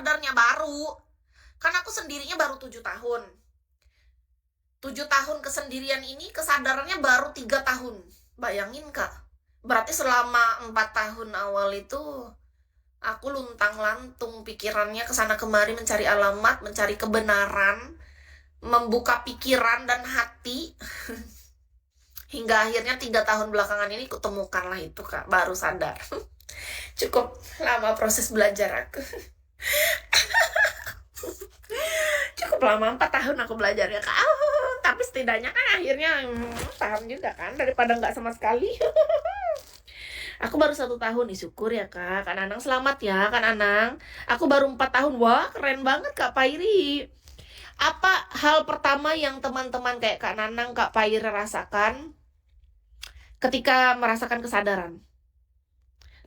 sadarnya baru. Kan aku sendirinya baru 7 tahun. 7 tahun kesendirian ini kesadarannya baru 3 tahun. Bayangin Kak, berarti selama 4 tahun awal itu aku luntang-lantung pikirannya kesana kemari mencari alamat, mencari kebenaran, membuka pikiran dan hati. Hingga akhirnya 3 tahun belakangan ini kutemukanlah itu Kak, baru sadar. Cukup lama proses belajar aku. Cukup lama 4 tahun aku belajar ya Kak. Tapi setidaknya kan akhirnya paham juga kan, daripada nggak sama sekali. Aku baru 1 tahun nih, syukur ya Kak. Kak Nanang selamat ya Kak Nanang. Aku baru 4 tahun. Wah keren banget Kak Pairi. Apa hal pertama yang teman-teman kayak Kak Nanang, Kak Pairi rasakan ketika merasakan kesadaran?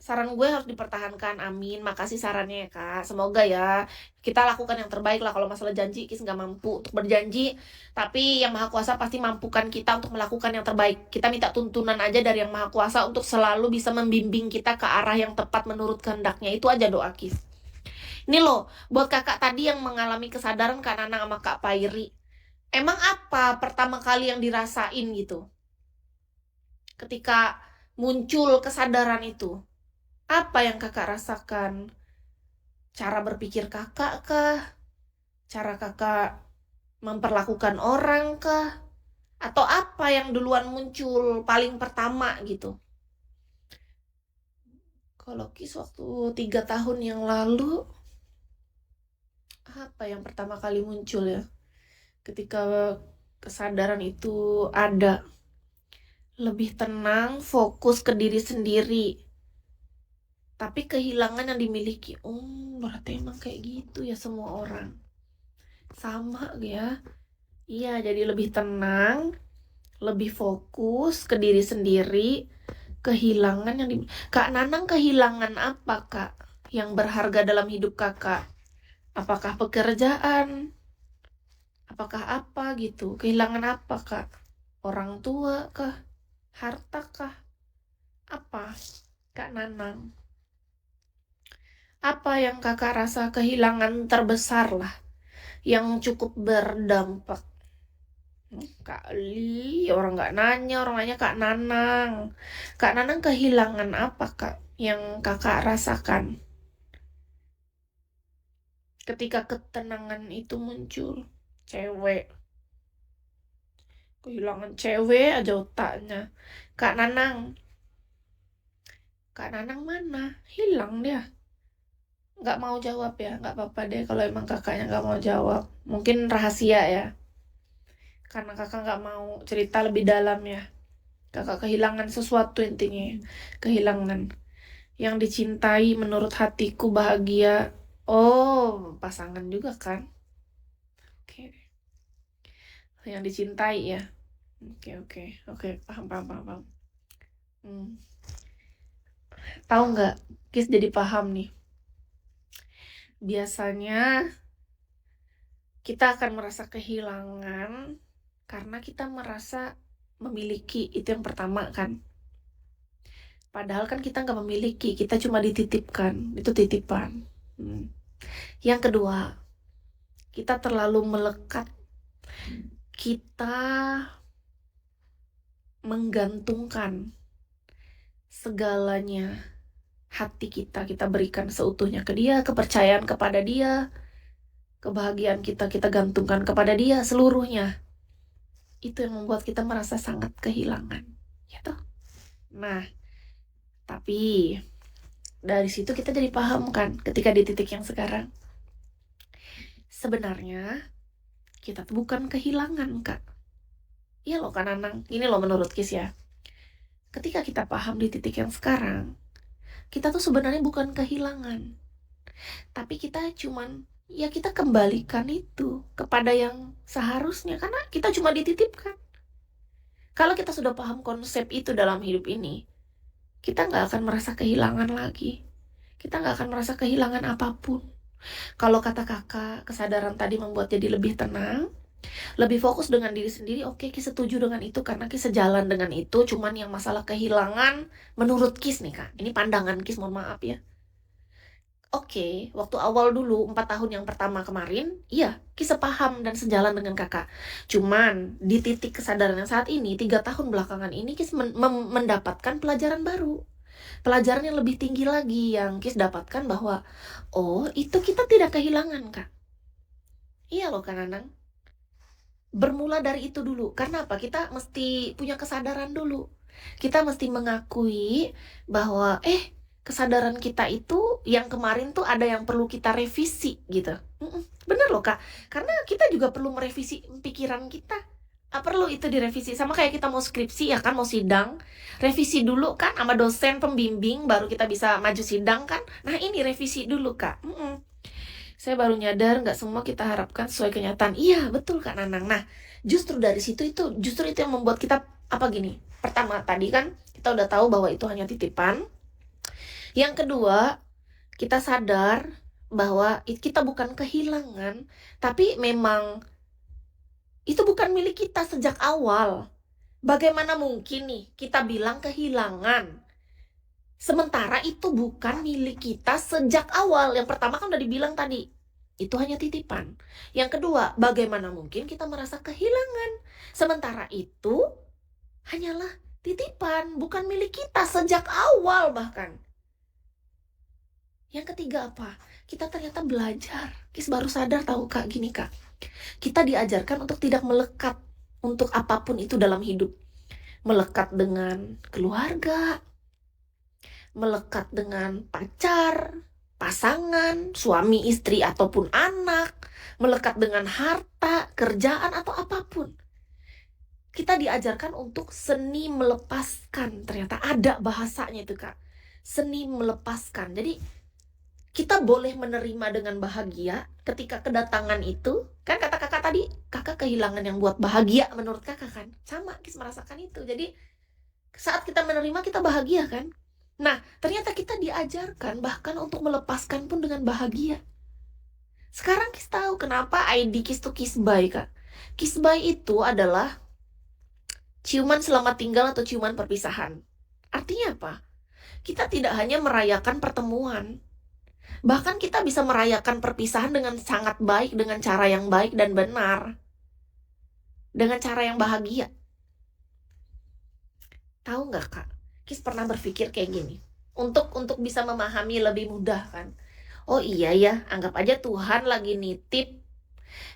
Saran gue harus dipertahankan, amin. Makasih sarannya ya Kak. Semoga ya kita lakukan yang terbaik lah. Kalau masalah janji, Kis nggak mampu untuk berjanji, tapi Yang Maha Kuasa pasti mampukan kita untuk melakukan yang terbaik. Kita minta tuntunan aja dari Yang Maha Kuasa untuk selalu bisa membimbing kita ke arah yang tepat menurut kehendaknya. Itu aja doa Kis. Ini loh, buat kakak tadi yang mengalami kesadaran Kak Nanang sama Kak Pairi. Emang apa pertama kali yang dirasain gitu? Ketika muncul kesadaran itu. Apa yang kakak rasakan? Cara berpikir kakak kah? Cara kakak memperlakukan orang kah? Atau apa yang duluan muncul paling pertama gitu? Kalau Kis waktu 3 tahun yang lalu, apa yang pertama kali muncul ya? Ketika kesadaran itu ada. Lebih tenang, fokus ke diri sendiri. Tapi kehilangan yang dimiliki. Berarti emang kayak gitu ya semua orang. Sama ya. Iya, jadi lebih tenang, lebih fokus ke diri sendiri. Kehilangan yang Kak Nanang kehilangan apa Kak? Yang berharga dalam hidup kakak? Apakah pekerjaan? Apakah apa gitu? Kehilangan apa Kak? Orang tua kah? Harta kah? Apa? Kak Nanang. Apa yang kakak rasa kehilangan terbesar lah, yang cukup berdampak? Kak Li, orang nggak nanya, orang nanya Kak Nanang. Kak Nanang kehilangan apa Kak yang kakak rasakan ketika ketenangan itu muncul? Cewek. Kehilangan cewek aja otaknya. Kak Nanang. Kak Nanang mana? Hilang dia. Nggak mau jawab ya, nggak apa-apa deh kalau emang kakaknya nggak mau jawab. Mungkin rahasia ya, karena kakak nggak mau cerita lebih dalam ya. Kakak kehilangan sesuatu intinya, kehilangan yang dicintai menurut hatiku bahagia. Oh, pasangan juga kan? Oke, yang dicintai ya. Oke, paham. Tahu nggak, Kis jadi paham nih. Biasanya kita akan merasa kehilangan karena kita merasa memiliki, itu yang pertama kan. Padahal kan kita nggak memiliki, kita cuma dititipkan, itu titipan. Yang kedua, kita terlalu melekat, kita menggantungkan segalanya, hati kita berikan seutuhnya ke dia, kepercayaan kepada dia, kebahagiaan kita gantungkan kepada dia seluruhnya. Itu yang membuat kita merasa sangat kehilangan, ya toh? Nah, tapi dari situ kita jadi paham kan, ketika di titik yang sekarang, sebenarnya kita tuh bukan kehilangan Kak. Iya loh Kak Nanang, ini loh menurut Kis ya. Ketika kita paham di titik yang sekarang, kita tuh sebenarnya bukan kehilangan, tapi kita cuman, ya kita kembalikan itu kepada yang seharusnya, karena kita cuma dititipkan. Kalau kita sudah paham konsep itu dalam hidup ini, kita nggak akan merasa kehilangan lagi. Kita nggak akan merasa kehilangan apapun. Kalau kata kakak, kesadaran tadi membuat jadi lebih tenang, lebih fokus dengan diri sendiri. Oke, Kis setuju dengan itu karena Kis sejalan dengan itu. Cuman yang masalah kehilangan menurut Kis nih Kak, ini pandangan Kis, mohon maaf ya. Oke, waktu awal dulu 4 tahun yang pertama kemarin, iya, Ki sepaham dan sejalan dengan Kakak. Cuman di titik kesadaran yang saat ini, 3 tahun belakangan ini Kis mendapatkan pelajaran baru. Pelajaran yang lebih tinggi lagi yang Kis dapatkan bahwa, oh itu kita tidak kehilangan, Kak. Iya loh Kak Nanang. Bermula dari itu dulu. Karena apa? Kita mesti punya kesadaran dulu. Kita mesti mengakui bahwa, kesadaran kita itu yang kemarin tuh ada yang perlu kita revisi gitu. Bener loh Kak. Karena kita juga perlu merevisi pikiran kita. Perlu itu direvisi. Sama kayak kita mau skripsi ya kan, mau sidang. Revisi dulu kan sama dosen pembimbing, baru kita bisa maju sidang kan. Nah ini revisi dulu Kak. Saya baru nyadar nggak semua kita harapkan sesuai kenyataan. Iya betul Kak Nanang. Nah justru dari situ justru itu yang membuat kita apa gini. Pertama tadi kan kita udah tahu bahwa itu hanya titipan. Yang kedua, kita sadar bahwa kita bukan kehilangan, tapi memang itu bukan milik kita sejak awal. Bagaimana mungkin nih kita bilang kehilangan? Sementara itu bukan milik kita sejak awal. Yang pertama kan udah dibilang tadi, itu hanya titipan. Yang kedua, bagaimana mungkin kita merasa kehilangan? Sementara itu hanyalah titipan, bukan milik kita sejak awal bahkan. Yang ketiga apa? Kita ternyata belajar. Kis baru sadar tahu Kak, gini Kak. Kita diajarkan untuk tidak melekat untuk apapun itu dalam hidup. Melekat dengan keluarga, melekat dengan pacar, pasangan, suami, istri, ataupun anak, melekat dengan harta, kerjaan, atau apapun. Kita diajarkan untuk seni melepaskan. Ternyata ada bahasanya itu Kak. Seni melepaskan. Jadi kita boleh menerima dengan bahagia ketika kedatangan itu. Kan kata kakak tadi, kakak kehilangan yang buat bahagia menurut kakak kan. Sama, Kis merasakan itu. Jadi saat kita menerima kita bahagia kan. Nah, ternyata kita diajarkan bahkan untuk melepaskan pun dengan bahagia. Sekarang Kis tahu kenapa ID Kis tuh Kisbay Kak. Kisbay itu adalah ciuman selamat tinggal atau ciuman perpisahan. Artinya apa? Kita tidak hanya merayakan pertemuan, bahkan kita bisa merayakan perpisahan dengan sangat baik, dengan cara yang baik dan benar. Dengan cara yang bahagia. Tahu nggak Kak? Kis pernah berpikir kayak gini. Untuk bisa memahami lebih mudah kan. Oh iya ya, anggap aja Tuhan lagi nitip.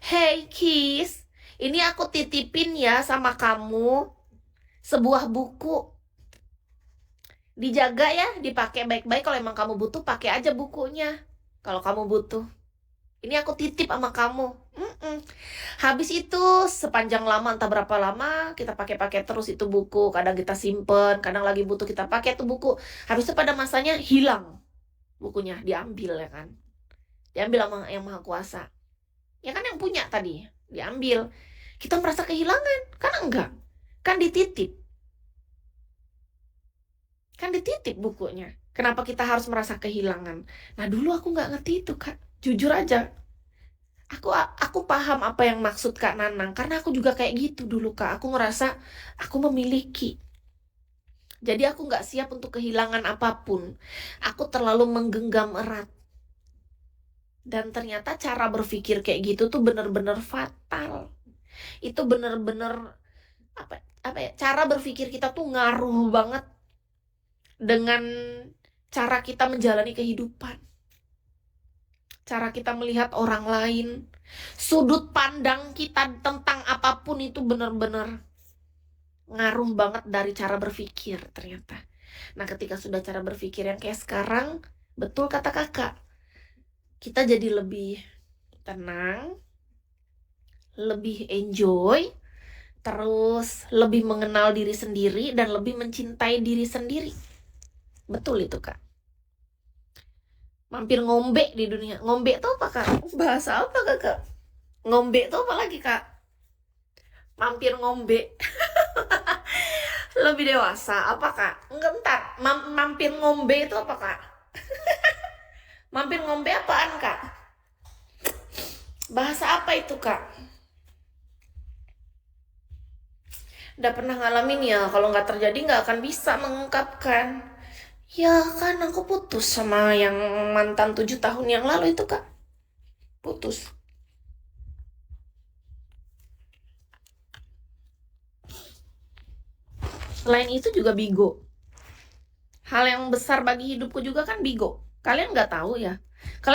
Hey Kis, ini aku titipin ya sama kamu sebuah buku. Dijaga ya, dipakai baik-baik. Kalau emang kamu butuh, pakai aja bukunya. Kalau kamu butuh. Ini aku titip sama kamu. Habis itu sepanjang lama, entah berapa lama, kita pakai terus itu buku. Kadang kita simpen, kadang lagi butuh kita pakai tuh buku. Habis itu pada masanya hilang bukunya, diambil ya kan. Diambil sama yang maha kuasa. Ya kan yang punya tadi, diambil. Kita merasa kehilangan, kan enggak. Kan dititip. Kan dititip bukunya. Kenapa kita harus merasa kehilangan? Nah dulu aku nggak ngerti itu Kak. Jujur aja. Aku paham apa yang maksud Kak Nanang. Karena aku juga kayak gitu dulu Kak. Aku ngerasa aku memiliki. Jadi aku nggak siap untuk kehilangan apapun. Aku terlalu menggenggam erat. Dan ternyata cara berpikir kayak gitu tuh bener-bener fatal. Itu bener-bener apa ya? Cara berpikir kita tuh ngaruh banget dengan cara kita menjalani kehidupan, cara kita melihat orang lain, sudut pandang kita tentang apapun itu benar-benar ngaruh banget dari cara berpikir ternyata. Nah ketika sudah cara berpikir yang kayak sekarang, betul kata kakak, kita jadi lebih tenang, lebih enjoy, terus lebih mengenal diri sendiri dan lebih mencintai diri sendiri. Betul itu Kak. Mampir ngombe di dunia. Ngombe tuh apa Kak? Bahasa apa Kak? Ngombe tuh apa lagi Kak? Mampir ngombe. Lebih dewasa apa Kak? Enggak, bentar. Mampir ngombe itu apa Kak? Mampir ngombe apaan Kak? Bahasa apa itu Kak? Udah pernah ngalamin ya, kalau nggak terjadi nggak akan bisa mengungkapkan. Ya kan aku putus sama yang mantan 7 tahun yang lalu itu kak. Putus. Selain itu juga Bigo. Hal yang besar bagi hidupku juga kan Bigo. Kalian nggak tahu ya? Kalian